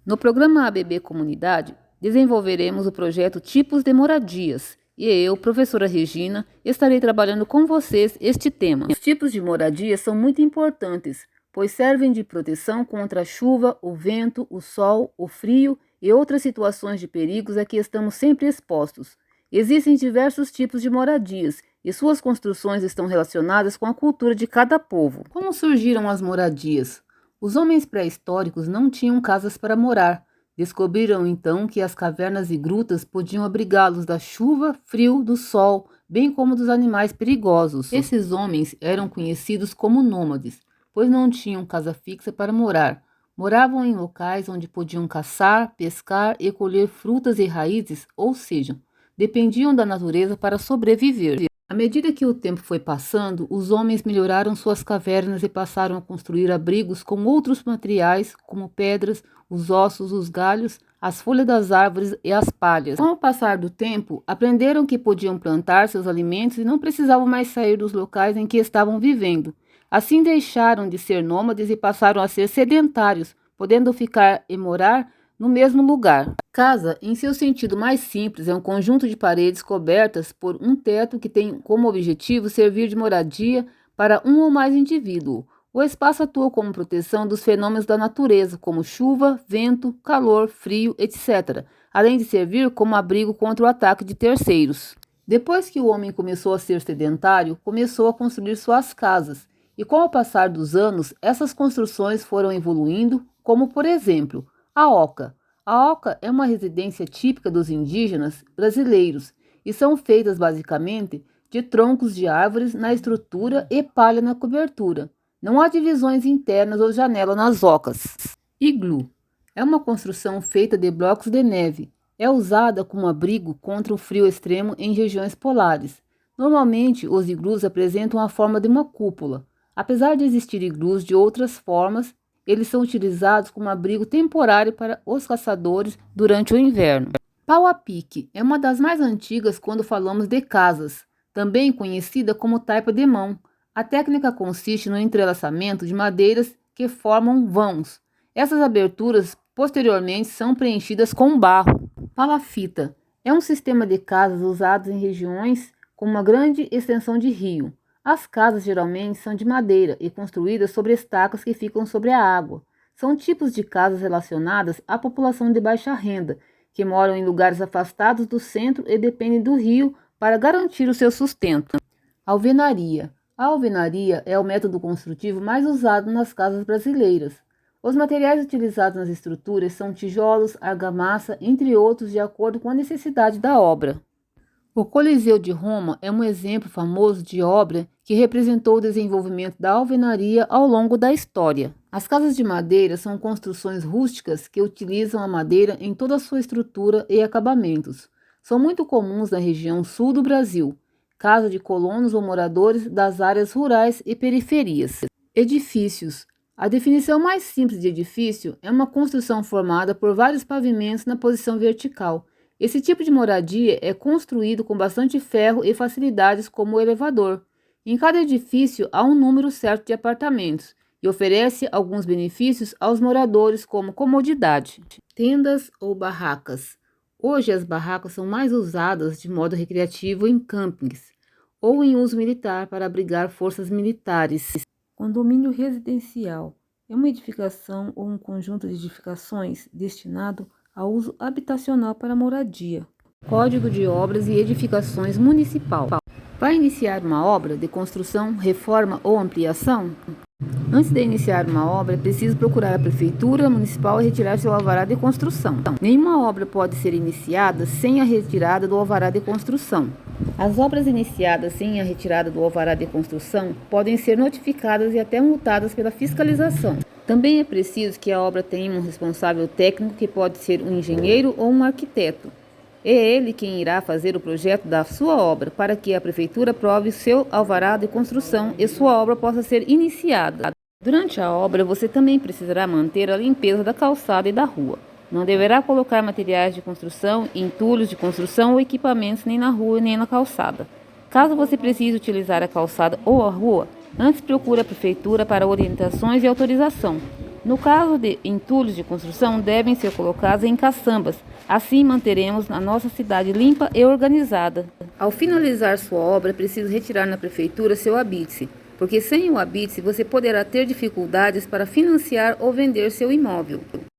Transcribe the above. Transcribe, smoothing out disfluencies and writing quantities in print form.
No programa ABB Comunidade, desenvolveremos o projeto Tipos de Moradias e eu, professora Regina, estarei trabalhando com vocês este tema. Os tipos de moradias são muito importantes, pois servem de proteção contra a chuva, o vento, o sol, o frio e outras situações de perigos a que estamos sempre expostos. Existem diversos tipos de moradias e suas construções estão relacionadas com a cultura de cada povo. Como surgiram as moradias? Os homens pré-históricos não tinham casas para morar. Descobriram então que as cavernas e grutas podiam abrigá-los da chuva, frio, do sol, bem como dos animais perigosos. Esses homens eram conhecidos como nômades, pois não tinham casa fixa para morar. Moravam em locais onde podiam caçar, pescar e colher frutas e raízes, ou seja, dependiam da natureza para sobreviver. À medida que o tempo foi passando, os homens melhoraram suas cavernas e passaram a construir abrigos com outros materiais, como pedras, os ossos, os galhos, as folhas das árvores e as palhas. Com o passar do tempo, aprenderam que podiam plantar seus alimentos e não precisavam mais sair dos locais em que estavam vivendo. Assim deixaram de ser nômades e passaram a ser sedentários, podendo ficar e morar no mesmo lugar. Casa, em seu sentido mais simples, é um conjunto de paredes cobertas por um teto que tem como objetivo servir de moradia para um ou mais indivíduos. O espaço atua como proteção dos fenômenos da natureza, como chuva, vento, calor, frio, etc., além de servir como abrigo contra o ataque de terceiros. Depois que o homem começou a ser sedentário, começou a construir suas casas, e com o passar dos anos, essas construções foram evoluindo, como por exemplo, a oca. A oca é uma residência típica dos indígenas brasileiros e são feitas basicamente de troncos de árvores na estrutura e palha na cobertura. Não há divisões internas ou janela nas ocas. Iglu é uma construção feita de blocos de neve. É usada como abrigo contra o frio extremo em regiões polares. Normalmente, os iglus apresentam a forma de uma cúpula. Apesar de existir iglus de outras formas, eles são utilizados como abrigo temporário para os caçadores durante o inverno. Pau a pique é uma das mais antigas quando falamos de casas, também conhecida como taipa de mão. A técnica consiste no entrelaçamento de madeiras que formam vãos. Essas aberturas posteriormente são preenchidas com barro. Palafita é um sistema de casas usados em regiões com uma grande extensão de rio. As casas geralmente são de madeira e construídas sobre estacas que ficam sobre a água. São tipos de casas relacionadas à população de baixa renda, que moram em lugares afastados do centro e dependem do rio para garantir o seu sustento. Alvenaria. A alvenaria é o método construtivo mais usado nas casas brasileiras. Os materiais utilizados nas estruturas são tijolos, argamassa, entre outros, de acordo com a necessidade da obra. O Coliseu de Roma é um exemplo famoso de obra que representou o desenvolvimento da alvenaria ao longo da história. As casas de madeira são construções rústicas que utilizam a madeira em toda a sua estrutura e acabamentos. São muito comuns na região sul do Brasil, casa de colonos ou moradores das áreas rurais e periferias. Edifícios. A definição mais simples de edifício é uma construção formada por vários pavimentos na posição vertical. Esse tipo de moradia é construído com bastante ferro e facilidades como o elevador. Em cada edifício há um número certo de apartamentos e oferece alguns benefícios aos moradores, como comodidade. Tendas ou barracas. Hoje as barracas são mais usadas de modo recreativo em campings ou em uso militar para abrigar forças militares. Condomínio residencial é uma edificação ou um conjunto de edificações destinado a uso habitacional para moradia. Código de Obras e Edificações Municipal. Vai iniciar uma obra de construção, reforma ou ampliação? Antes de iniciar uma obra, é preciso procurar a Prefeitura Municipal e retirar seu alvará de construção. Nenhuma obra pode ser iniciada sem a retirada do alvará de construção. As obras iniciadas sem a retirada do alvará de construção podem ser notificadas e até multadas pela fiscalização. Também é preciso que a obra tenha um responsável técnico, que pode ser um engenheiro ou um arquiteto. É ele quem irá fazer o projeto da sua obra, para que a prefeitura aprove o seu alvará de construção e sua obra possa ser iniciada. Durante a obra, você também precisará manter a limpeza da calçada e da rua. Não deverá colocar materiais de construção, entulhos de construção ou equipamentos nem na rua nem na calçada. Caso você precise utilizar a calçada ou a rua, antes procure a prefeitura para orientações e autorização. No caso de entulhos de construção, devem ser colocados em caçambas. Assim manteremos a nossa cidade limpa e organizada. Ao finalizar sua obra, é preciso retirar na prefeitura seu habite, porque sem o habite você poderá ter dificuldades para financiar ou vender seu imóvel.